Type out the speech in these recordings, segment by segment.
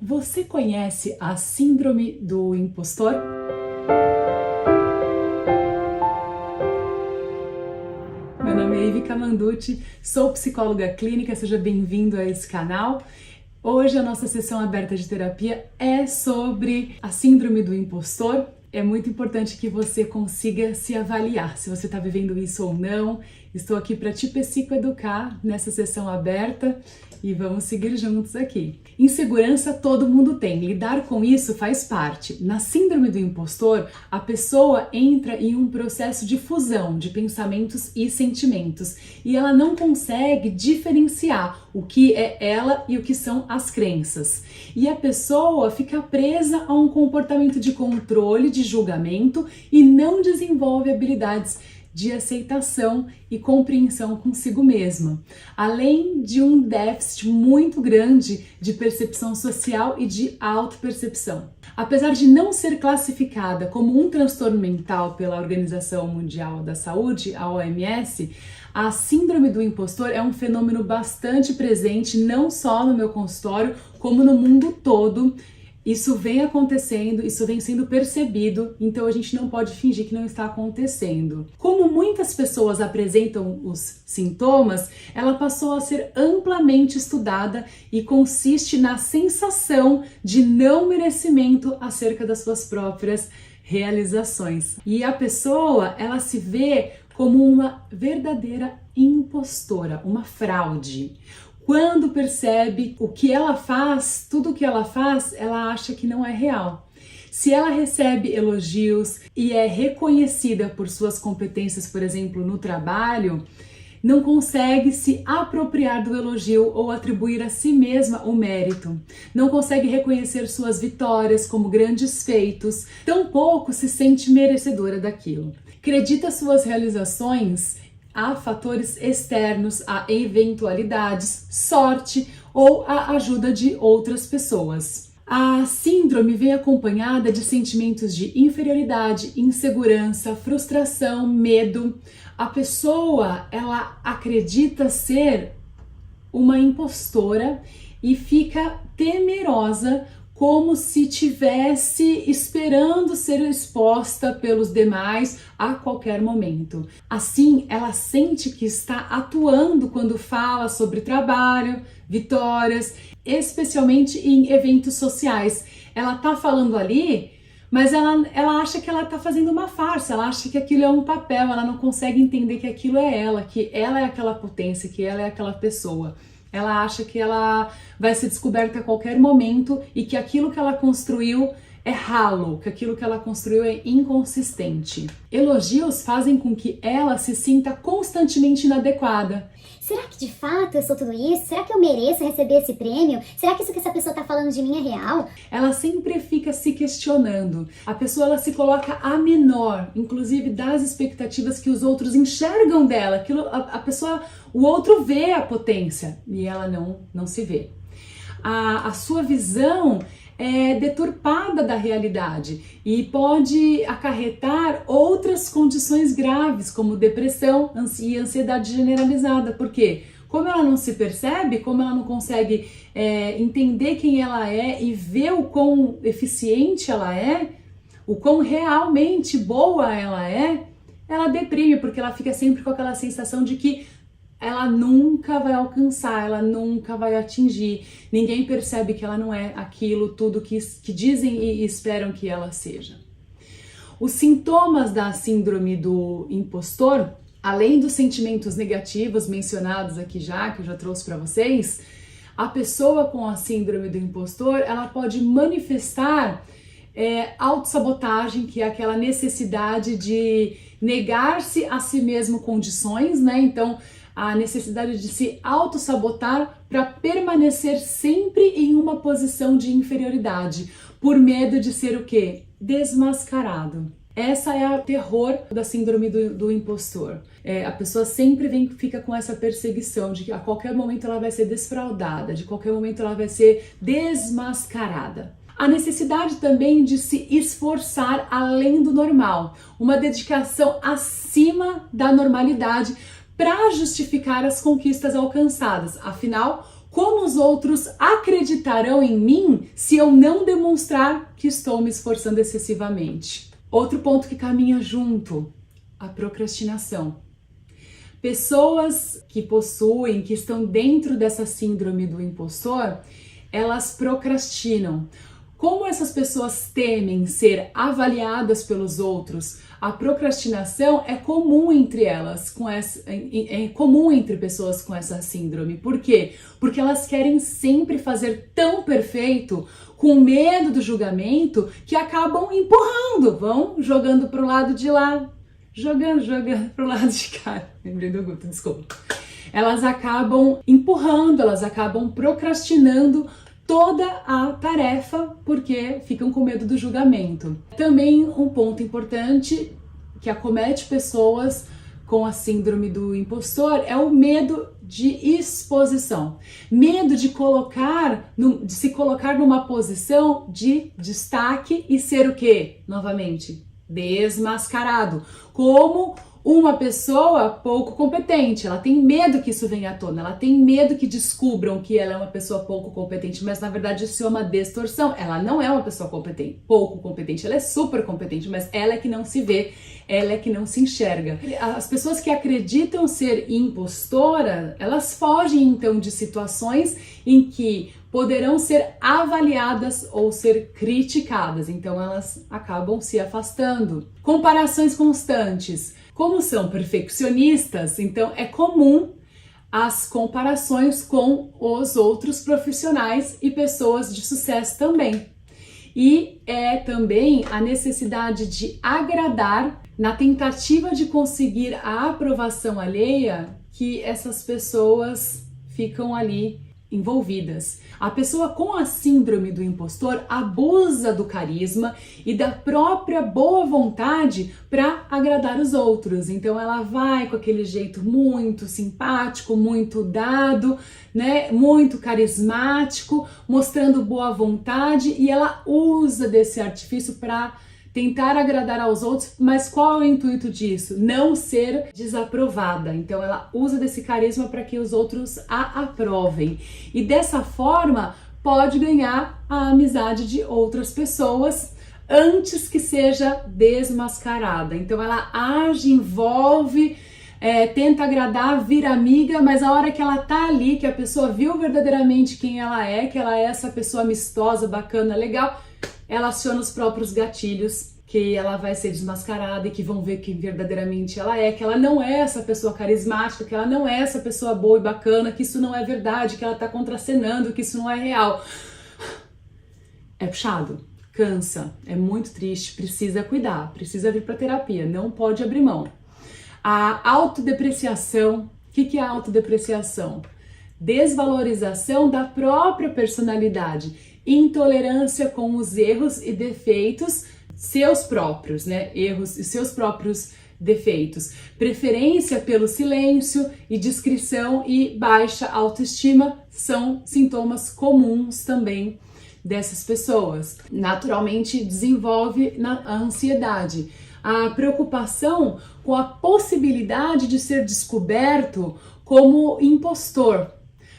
Você conhece a síndrome do impostor? Meu nome é Ivy Camanducci, sou psicóloga clínica, seja bem-vindo a esse canal. Hoje a nossa sessão aberta de terapia é sobre a síndrome do impostor. É muito importante que você consiga se avaliar, se você está vivendo isso ou não. Estou aqui para te psicoeducar nessa sessão aberta e vamos seguir juntos aqui. Insegurança todo mundo tem, lidar com isso faz parte. Na síndrome do impostor, a pessoa entra em um processo de fusão de pensamentos e sentimentos e ela não consegue diferenciar o que é ela e o que são as crenças. E a pessoa fica presa a um comportamento de controle, de julgamento e não desenvolve habilidades de aceitação e compreensão consigo mesma, além de um déficit muito grande de percepção social e de autopercepção. Apesar de não ser classificada como um transtorno mental pela Organização Mundial da Saúde, a OMS, a síndrome do impostor é um fenômeno bastante presente não só no meu consultório, como no mundo todo. Isso vem acontecendo, isso vem sendo percebido, então a gente não pode fingir que não está acontecendo. Como muitas pessoas apresentam os sintomas, ela passou a ser amplamente estudada e consiste na sensação de não merecimento acerca das suas próprias realizações. E a pessoa, ela se vê como uma verdadeira impostora, uma fraude. Quando percebe o que ela faz, tudo o que ela faz, ela acha que não é real. Se ela recebe elogios e é reconhecida por suas competências, por exemplo, no trabalho, não consegue se apropriar do elogio ou atribuir a si mesma o mérito. Não consegue reconhecer suas vitórias como grandes feitos, tampouco se sente merecedora daquilo. Acredita suas realizações a fatores externos, a eventualidades, sorte ou a ajuda de outras pessoas. A síndrome vem acompanhada de sentimentos de inferioridade, insegurança, frustração, medo. A pessoa, ela acredita ser uma impostora e fica temerosa, como se tivesse esperando ser exposta pelos demais a qualquer momento. Assim, ela sente que está atuando quando fala sobre trabalho, vitórias, especialmente em eventos sociais. Ela tá falando ali, mas ela acha que ela tá fazendo uma farsa, ela acha que aquilo é um papel, ela não consegue entender que aquilo é ela, que ela é aquela potência, que ela é aquela pessoa. Ela acha que ela vai ser descoberta a qualquer momento e que aquilo que ela construiu é ralo, que aquilo que ela construiu é inconsistente. Elogios fazem com que ela se sinta constantemente inadequada. Será que de fato eu sou tudo isso? Será que eu mereço receber esse prêmio? Será que isso que essa pessoa está falando de mim é real? Ela sempre fica se questionando. A pessoa, ela se coloca a menor, inclusive das expectativas que os outros enxergam dela. A pessoa, o outro vê a potência e ela não se vê. A sua visão é deturpada da realidade e pode acarretar outras condições graves, como depressão e ansiedade generalizada. Por quê? Como ela não se percebe, como ela não consegue entender quem ela é e ver o quão eficiente ela é, o quão realmente boa ela deprime, porque ela fica sempre com aquela sensação de que ela nunca vai alcançar, ela nunca vai atingir. Ninguém percebe que ela não é aquilo tudo que dizem e esperam que ela seja. Os sintomas da síndrome do impostor, além dos sentimentos negativos mencionados aqui que eu já trouxe para vocês, a pessoa com a síndrome do impostor, ela pode manifestar autossabotagem, que é aquela necessidade de negar-se a si mesmo condições, né? Então, a necessidade de se autossabotar para permanecer sempre em uma posição de inferioridade, por medo de ser o quê? Desmascarado. Essa é o terror da síndrome do impostor. A pessoa sempre fica com essa perseguição de que a qualquer momento ela vai ser desfraudada, de qualquer momento ela vai ser desmascarada. A necessidade também de se esforçar além do normal, uma dedicação acima da normalidade para justificar as conquistas alcançadas. Afinal, Como os outros acreditarão em mim se eu não demonstrar que estou me esforçando excessivamente? Outro ponto que caminha junto, a procrastinação. Pessoas que possuem, que estão dentro dessa síndrome do impostor, elas procrastinam. Como essas pessoas temem ser avaliadas pelos outros, a procrastinação é comum entre elas, é comum entre pessoas com essa síndrome. Por quê? Porque elas querem sempre fazer tão perfeito, com medo do julgamento, que acabam empurrando, vão jogando para o lado de lá, jogando para o lado de cá. Lembrei do Guto, desculpa. Elas acabam empurrando, elas acabam procrastinando toda a tarefa porque ficam com medo do julgamento. Também um ponto importante que acomete pessoas com a síndrome do impostor é o medo de exposição. Medo de se colocar numa posição de destaque e ser o quê? Novamente, desmascarado. Como uma pessoa pouco competente, ela tem medo que isso venha à tona, ela tem medo que descubram que ela é uma pessoa pouco competente, mas na verdade isso é uma distorção. Ela não é uma pessoa competente, pouco competente, ela é super competente, mas ela é que não se vê, ela é que não se enxerga. As pessoas que acreditam ser impostora, elas fogem então de situações em que poderão ser avaliadas ou ser criticadas, então elas acabam se afastando. Comparações constantes. Como são perfeccionistas, então é comum as comparações com os outros profissionais e pessoas de sucesso também. E é também a necessidade de agradar na tentativa de conseguir a aprovação alheia que essas pessoas ficam ali envolvidas. A pessoa com a síndrome do impostor abusa do carisma e da própria boa vontade para agradar os outros. Então ela vai com aquele jeito muito simpático, muito dado, né, muito carismático, mostrando boa vontade, e ela usa desse artifício para tentar agradar aos outros, mas qual é o intuito disso? Não ser desaprovada. Então ela usa desse carisma para que os outros a aprovem. E dessa forma pode ganhar a amizade de outras pessoas antes que seja desmascarada. Então ela age, envolve, tenta agradar, vira amiga, mas a hora que ela tá ali, que a pessoa viu verdadeiramente quem ela é, que ela é essa pessoa amistosa, bacana, legal, ela aciona os próprios gatilhos, que ela vai ser desmascarada e que vão ver quem verdadeiramente ela é, que ela não é essa pessoa carismática, que ela não é essa pessoa boa e bacana, que isso não é verdade, que ela tá contracenando, que isso não é real. É puxado, cansa, é muito triste, precisa cuidar, precisa vir pra terapia, não pode abrir mão. A autodepreciação, o que é a autodepreciação? Desvalorização da própria personalidade, intolerância com os erros e defeitos seus próprios, né? Erros e seus próprios defeitos. Preferência pelo silêncio e discrição e baixa autoestima são sintomas comuns também dessas pessoas. Naturalmente desenvolve a ansiedade, a preocupação com a possibilidade de ser descoberto como impostor.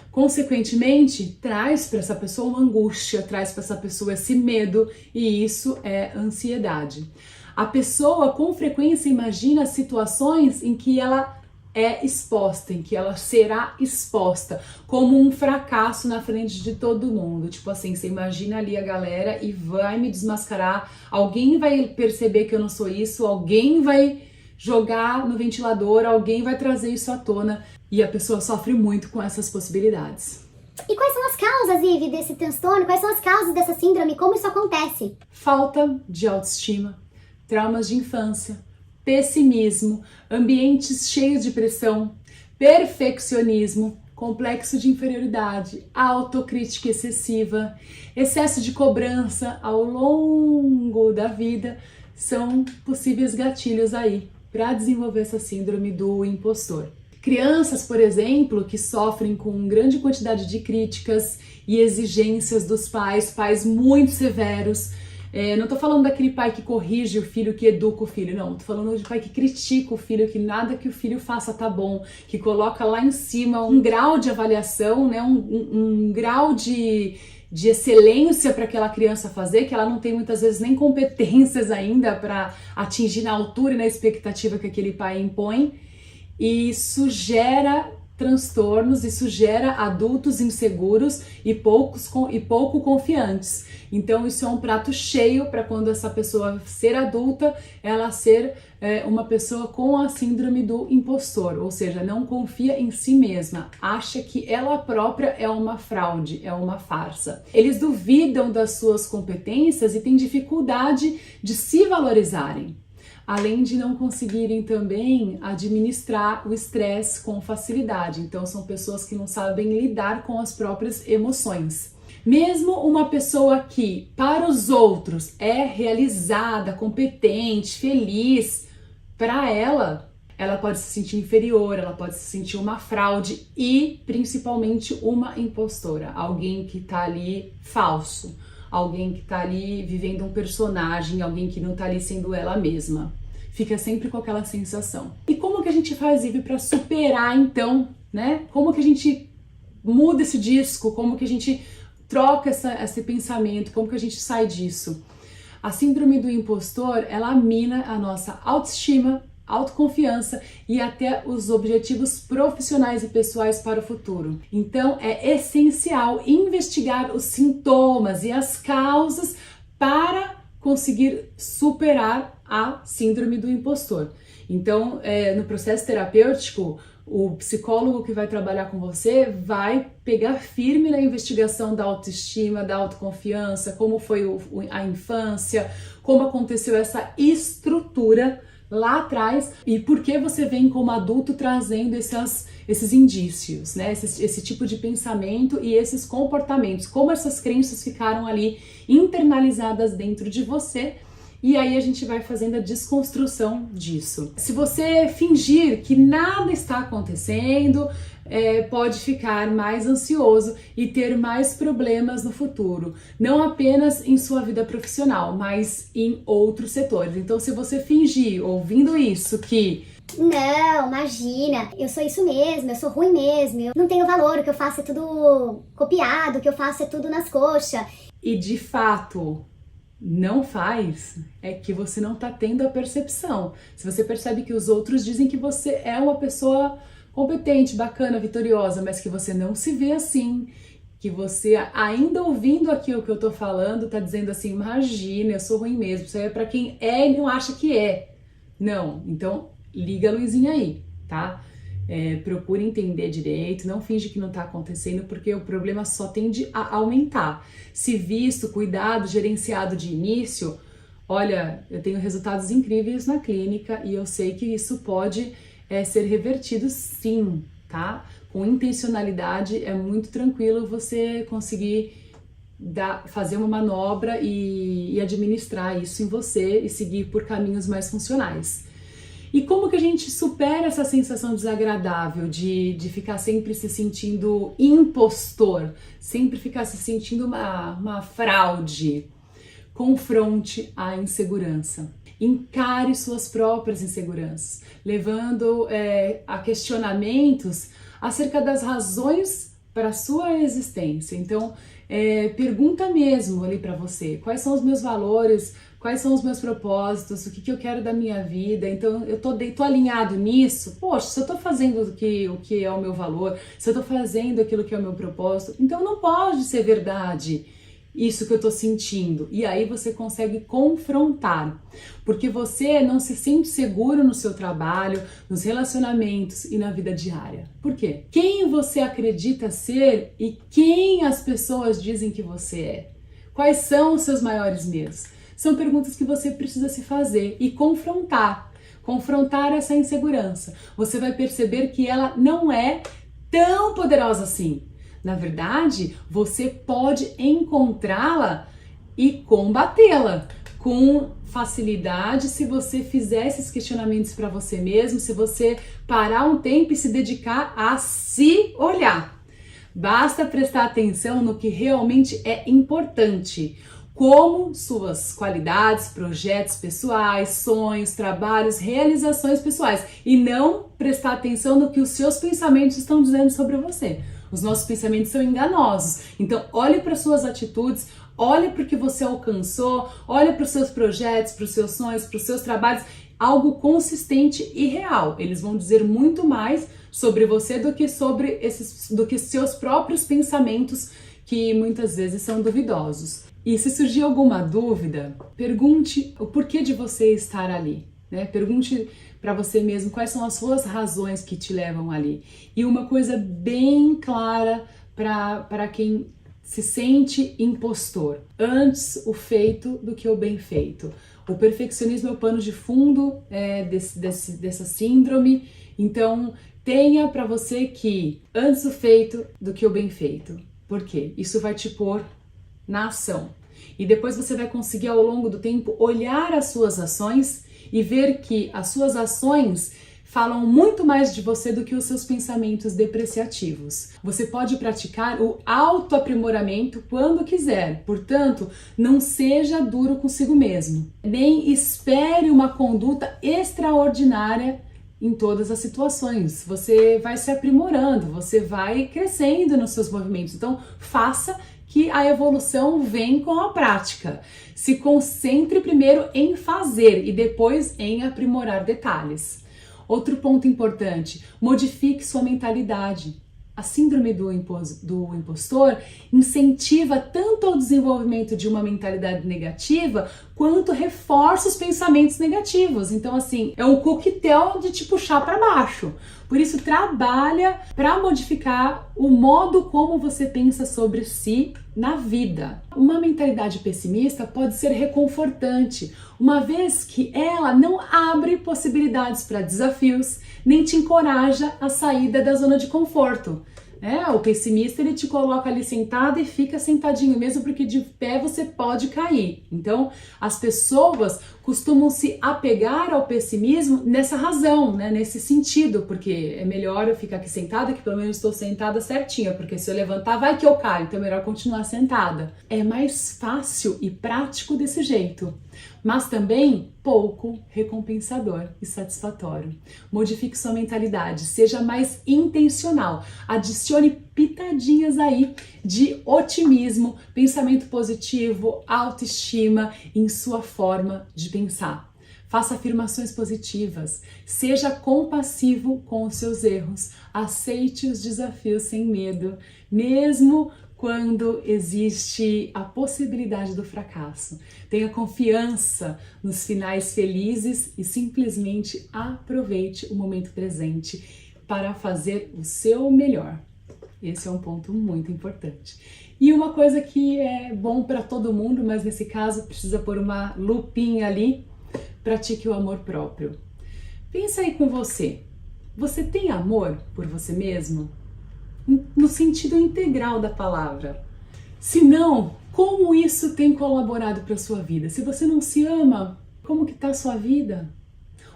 Consequentemente, traz para essa pessoa uma angústia, traz para essa pessoa esse medo, e isso é ansiedade. A pessoa com frequência imagina situações em que ela é exposta, em que ela será exposta como um fracasso na frente de todo mundo. Tipo assim, você imagina ali a galera e vai me desmascarar, alguém vai perceber que eu não sou isso, alguém vai jogar no ventilador, alguém vai trazer isso à tona. E a pessoa sofre muito com essas possibilidades. E quais são as causas, Ive, desse transtorno? Quais são as causas dessa síndrome? Como isso acontece? Falta de autoestima, traumas de infância, pessimismo, ambientes cheios de pressão, perfeccionismo, complexo de inferioridade, autocrítica excessiva, excesso de cobrança ao longo da vida são possíveis gatilhos aí para desenvolver essa síndrome do impostor. Crianças, por exemplo, que sofrem com grande quantidade de críticas e exigências dos pais muito severos, Não tô falando daquele pai que corrige o filho, que educa o filho, não. Tô falando de pai que critica o filho, que nada que o filho faça tá bom, que coloca lá em cima um grau de avaliação, né? Um grau de excelência para aquela criança fazer, que ela não tem muitas vezes nem competências ainda para atingir na altura e na expectativa que aquele pai impõe. E isso gera transtornos, isso gera adultos inseguros e pouco confiantes. Então isso é um prato cheio para quando essa pessoa ser adulta, ela ser uma pessoa com a síndrome do impostor, ou seja, não confia em si mesma, acha que ela própria é uma fraude, é uma farsa. Eles duvidam das suas competências e têm dificuldade de se valorizarem, além de não conseguirem também administrar o estresse com facilidade. Então são pessoas que não sabem lidar com as próprias emoções. Mesmo uma pessoa que para os outros é realizada, competente, feliz, para ela pode se sentir inferior, ela pode se sentir uma fraude e principalmente uma impostora, alguém que tá ali falso, alguém que tá ali vivendo um personagem, alguém que não tá ali sendo ela mesma. Fica sempre com aquela sensação. E como que a gente faz, Ive, para superar então, né? Como que a gente muda esse disco? Como que a gente troca esse pensamento? Como que a gente sai disso? A síndrome do impostor, ela mina a nossa autoestima, autoconfiança e até os objetivos profissionais e pessoais para o futuro. Então é essencial investigar os sintomas e as causas para conseguir superar a síndrome do impostor. Então, no processo terapêutico, o psicólogo que vai trabalhar com você vai pegar firme na investigação da autoestima, da autoconfiança, como foi a infância, como aconteceu essa estrutura lá atrás e por que você vem como adulto trazendo esses indícios, né? Esse tipo de pensamento e esses comportamentos, como essas crenças ficaram ali internalizadas dentro de você. E aí a gente vai fazendo a desconstrução disso. Se você fingir que nada está acontecendo, pode ficar mais ansioso e ter mais problemas no futuro. Não apenas em sua vida profissional, mas em outros setores. Então, se você fingir, ouvindo isso, que não, imagina, eu sou isso mesmo, eu sou ruim mesmo, eu não tenho valor, o que eu faço é tudo copiado, o que eu faço é tudo nas coxas. E de fato não faz, é que você não tá tendo a percepção. Se você percebe que os outros dizem que você é uma pessoa competente, bacana, vitoriosa, mas que você não se vê assim, que você, ainda ouvindo aquilo que eu tô falando, tá dizendo assim, imagina, eu sou ruim mesmo, isso aí é pra quem é e não acha que é. Não, então liga a luzinha aí, tá? Procure entender direito, não finge que não tá acontecendo, porque o problema só tende a aumentar. Se visto, cuidado, gerenciado de início, olha, eu tenho resultados incríveis na clínica e eu sei que isso pode ser revertido sim, tá? Com intencionalidade é muito tranquilo você conseguir fazer uma manobra e administrar isso em você e seguir por caminhos mais funcionais. E como que a gente supera essa sensação desagradável de ficar sempre se sentindo impostor, sempre ficar se sentindo uma fraude? Confronte a insegurança. Encare suas próprias inseguranças, levando a questionamentos acerca das razões para a sua existência. Então, pergunta mesmo ali para você, quais são os meus valores, quais são os meus propósitos, o que eu quero da minha vida. Então eu tô alinhado nisso. Poxa, se eu tô fazendo o que é o meu valor, se eu tô fazendo aquilo que é o meu propósito, então não pode ser verdade isso que eu tô sentindo. E aí você consegue confrontar, porque você não se sente seguro no seu trabalho, nos relacionamentos e na vida diária. Por quê? Quem você acredita ser e quem as pessoas dizem que você é? Quais são os seus maiores medos? São perguntas que você precisa se fazer e confrontar essa insegurança. Você vai perceber que ela não é tão poderosa assim. Na verdade, você pode encontrá-la e combatê-la com facilidade se você fizer esses questionamentos para você mesmo, se você parar um tempo e se dedicar a se olhar. Basta prestar atenção no que realmente é importante. como suas qualidades, projetos pessoais, sonhos, trabalhos, realizações pessoais e não prestar atenção no que os seus pensamentos estão dizendo sobre você. Os nossos pensamentos são enganosos, então olhe para suas atitudes, olhe para o que você alcançou, olhe para os seus projetos, para os seus sonhos, para os seus trabalhos, algo consistente e real. Eles vão dizer muito mais sobre você do que seus próprios pensamentos, que muitas vezes são duvidosos. E se surgir alguma dúvida, pergunte o porquê de você estar ali, né? Pergunte para você mesmo quais são as suas razões que te levam ali. E uma coisa bem clara para quem se sente impostor: antes o feito do que o bem feito. O perfeccionismo é o pano de fundo dessa síndrome, então tenha para você que antes o feito do que o bem feito. Por quê? Isso vai te pôr na ação. E depois você vai conseguir ao longo do tempo olhar as suas ações e ver que as suas ações falam muito mais de você do que os seus pensamentos depreciativos. Você pode praticar o autoaprimoramento quando quiser, portanto, não seja duro consigo mesmo. Nem espere uma conduta extraordinária em todas as situações. Você vai se aprimorando, você vai crescendo nos seus movimentos. Então, faça que a evolução vem com a prática. Se concentre primeiro em fazer e depois em aprimorar detalhes. Outro ponto importante: modifique sua mentalidade. A síndrome do impostor incentiva tanto o desenvolvimento de uma mentalidade negativa quanto reforça os pensamentos negativos. Então, assim, é um coquetel de te puxar para baixo. Por isso, trabalha para modificar o modo como você pensa sobre si na vida. Uma mentalidade pessimista pode ser reconfortante, uma vez que ela não abre possibilidades para desafios, nem te encoraja a saída da zona de conforto. O pessimista, ele te coloca ali sentado e fica sentadinho, mesmo porque de pé você pode cair. Então, as pessoas costumam se apegar ao pessimismo nessa razão, né? Nesse sentido, porque é melhor eu ficar aqui sentada, que pelo menos estou sentada certinha, porque se eu levantar vai que eu caio, então é melhor continuar sentada. É mais fácil e prático desse jeito, mas também pouco recompensador e satisfatório. Modifique sua mentalidade, seja mais intencional, adicione pitadinhas aí de otimismo, pensamento positivo, autoestima em sua forma de pensar. Faça afirmações positivas, seja compassivo com os seus erros, aceite os desafios sem medo, mesmo quando existe a possibilidade do fracasso. Tenha confiança nos finais felizes e simplesmente aproveite o momento presente para fazer o seu melhor. Esse é um ponto muito importante. E uma coisa que é bom para todo mundo, mas nesse caso precisa pôr uma lupinha ali: pratique o amor próprio. Pensa aí com você. Você tem amor por você mesmo? No sentido integral da palavra. Se não, como isso tem colaborado para a sua vida? Se você não se ama, como que está a sua vida?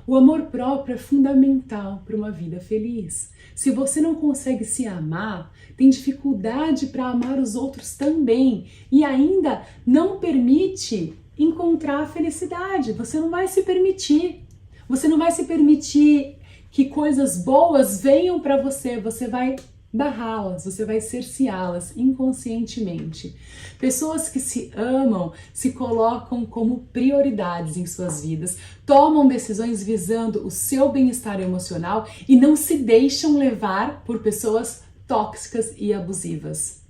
O amor próprio é fundamental para uma vida feliz. Se você não consegue se amar, tem dificuldade para amar os outros também e ainda não permite encontrar a felicidade. Você não vai se permitir. Você não vai se permitir que coisas boas venham para você. Você vai barrá-las, você vai cerceá-las inconscientemente. Pessoas que se amam se colocam como prioridades em suas vidas, tomam decisões visando o seu bem-estar emocional e não se deixam levar por pessoas tóxicas e abusivas.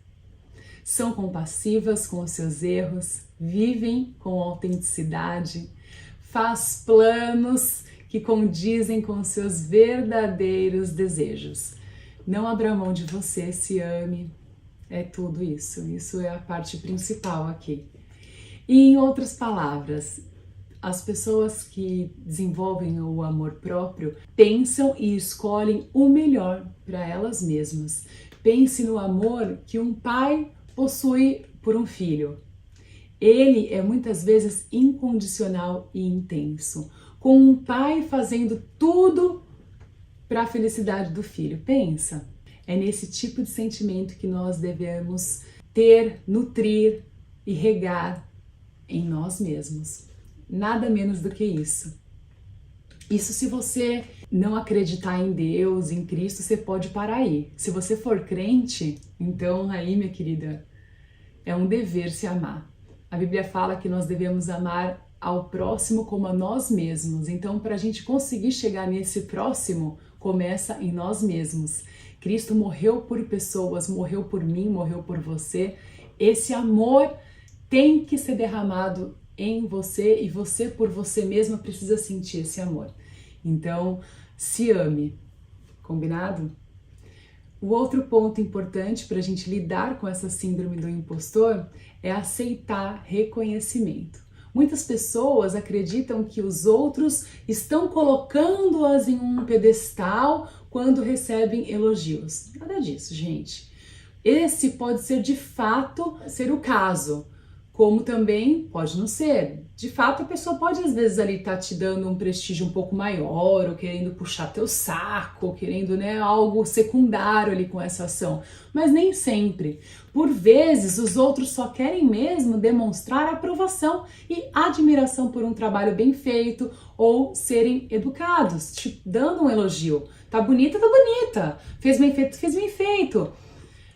São compassivas com os seus erros, vivem com autenticidade, faz planos que condizem com os seus verdadeiros desejos. Não abra mão de você, se ame, é tudo isso. Isso é a parte principal aqui. E em outras palavras, as pessoas que desenvolvem o amor próprio pensam e escolhem o melhor para elas mesmas. Pense no amor que um pai possui por um filho. Ele é muitas vezes incondicional e intenso, com um pai fazendo tudo para a felicidade do filho. Pensa, é nesse tipo de sentimento que nós devemos ter, nutrir e regar em nós mesmos. Nada menos do que isso. Isso se você não acreditar em Deus, em Cristo, você pode parar aí. Se você for crente, então aí, minha querida, é um dever se amar. A Bíblia fala que nós devemos amar ao próximo como a nós mesmos. Então, para a gente conseguir chegar nesse próximo, começa em nós mesmos. Cristo morreu por pessoas, morreu por mim, morreu por você. Esse amor tem que ser derramado em você e você por você mesma precisa sentir esse amor. Então, se ame. Combinado? O outro ponto importante para a gente lidar com essa síndrome do impostor é aceitar reconhecimento. Muitas pessoas acreditam que os outros estão colocando-as em um pedestal quando recebem elogios. Nada disso, gente. Esse pode ser de fato ser o caso, como também pode não ser. De fato, a pessoa pode às vezes ali estar te dando um prestígio um pouco maior, ou querendo puxar teu saco, ou querendo, algo secundário ali com essa ação. Mas nem sempre. Por vezes, os outros só querem mesmo demonstrar aprovação e admiração por um trabalho bem feito, ou serem educados, te dando um elogio. Tá bonita, tá bonita. Fez bem feito, fez bem feito.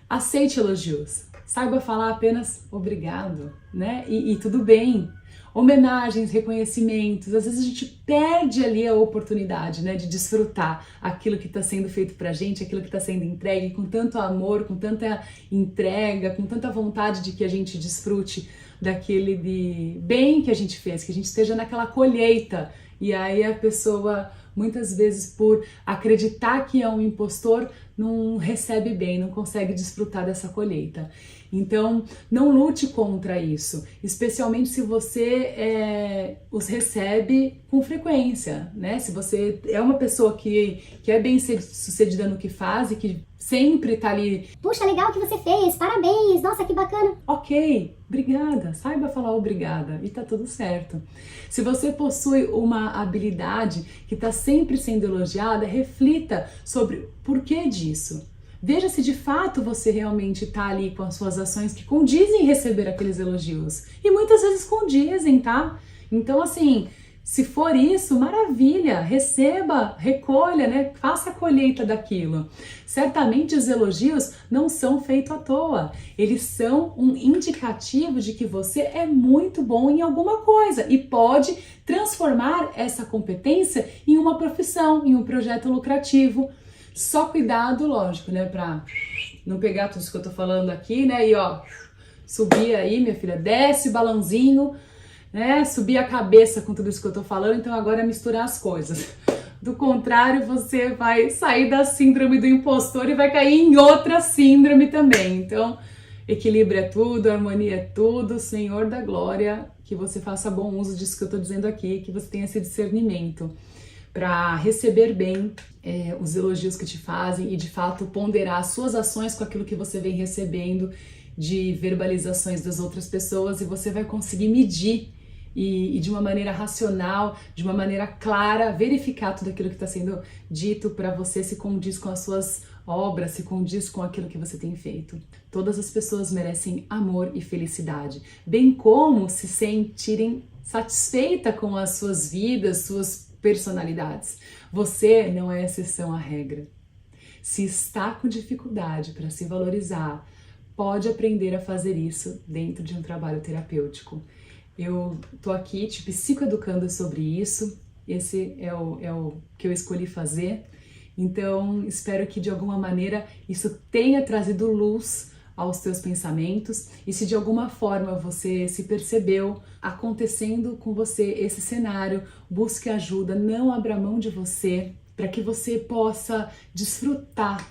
Aceite elogios. Saiba falar apenas obrigado, E tudo bem. Homenagens, reconhecimentos, às vezes a gente perde ali a oportunidade, de desfrutar aquilo que está sendo feito pra gente, aquilo que está sendo entregue com tanto amor, com tanta entrega, com tanta vontade de que a gente desfrute daquele de bem que a gente fez, que a gente esteja naquela colheita. E aí a pessoa, muitas vezes, por acreditar que é um impostor, não recebe bem, não consegue desfrutar dessa colheita. Então, não lute contra isso, especialmente se você os recebe com frequência, Se você é uma pessoa que é bem sucedida no que faz e que sempre tá ali... Puxa, legal que você fez, parabéns, nossa, que bacana. Ok, obrigada, saiba falar obrigada e tá tudo certo. Se você possui uma habilidade que tá sempre sendo elogiada, reflita sobre o porquê disso. Veja se de fato você realmente tá ali com as suas ações que condizem em receber aqueles elogios. E muitas vezes condizem, tá? Então, assim, se for isso, maravilha, receba, recolha, Faça a colheita daquilo. Certamente os elogios não são feitos à toa. Eles são um indicativo de que você é muito bom em alguma coisa e pode transformar essa competência em uma profissão, em um projeto lucrativo. Só cuidado, lógico, pra não pegar tudo isso que eu tô falando aqui, e subir aí, minha filha, desce o balãozinho, subir a cabeça com tudo isso que eu tô falando, então agora é misturar as coisas. Do contrário, você vai sair da síndrome do impostor e vai cair em outra síndrome também. Então, equilíbrio é tudo, harmonia é tudo, Senhor da glória, que você faça bom uso disso que eu tô dizendo aqui, que você tenha esse discernimento para receber bem os elogios que te fazem e de fato ponderar as suas ações com aquilo que você vem recebendo de verbalizações das outras pessoas e você vai conseguir medir e de uma maneira racional, de uma maneira clara, verificar tudo aquilo que está sendo dito para você se condiz com as suas obras, se condiz com aquilo que você tem feito. Todas as pessoas merecem amor e felicidade, bem como se sentirem satisfeitas com as suas vidas, suas personalidades. Você não é exceção à regra. Se está com dificuldade para se valorizar, pode aprender a fazer isso dentro de um trabalho terapêutico. Eu tô aqui te psicoeducando sobre isso, esse é o que eu escolhi fazer, então espero que de alguma maneira isso tenha trazido luz aos teus pensamentos e se de alguma forma você se percebeu acontecendo com você esse cenário, busque ajuda, não abra mão de você para que você possa desfrutar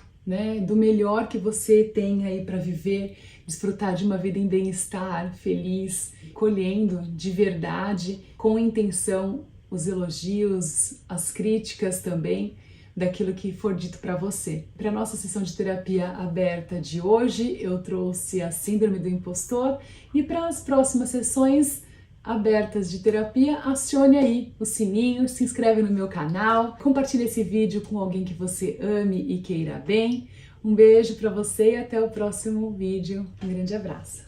do melhor que você tem aí para viver, desfrutar de uma vida em bem-estar, feliz, colhendo de verdade, com intenção, os elogios, as críticas também, daquilo que for dito para você. Para nossa sessão de terapia aberta de hoje, eu trouxe a síndrome do impostor e para as próximas sessões abertas de terapia, acione aí o sininho, se inscreve no meu canal, compartilhe esse vídeo com alguém que você ame e queira bem. Um beijo para você e até o próximo vídeo. Um grande abraço.